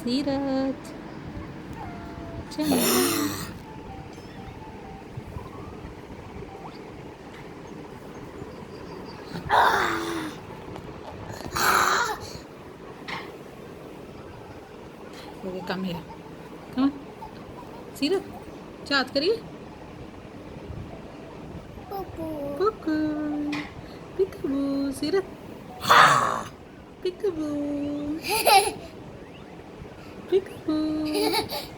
Sirat. Jangan. Okay, come here. Come on. Sirat. चाहत करिए. Cuckoo. Peekaboo. Sirat. Peekaboo. Peekaboo.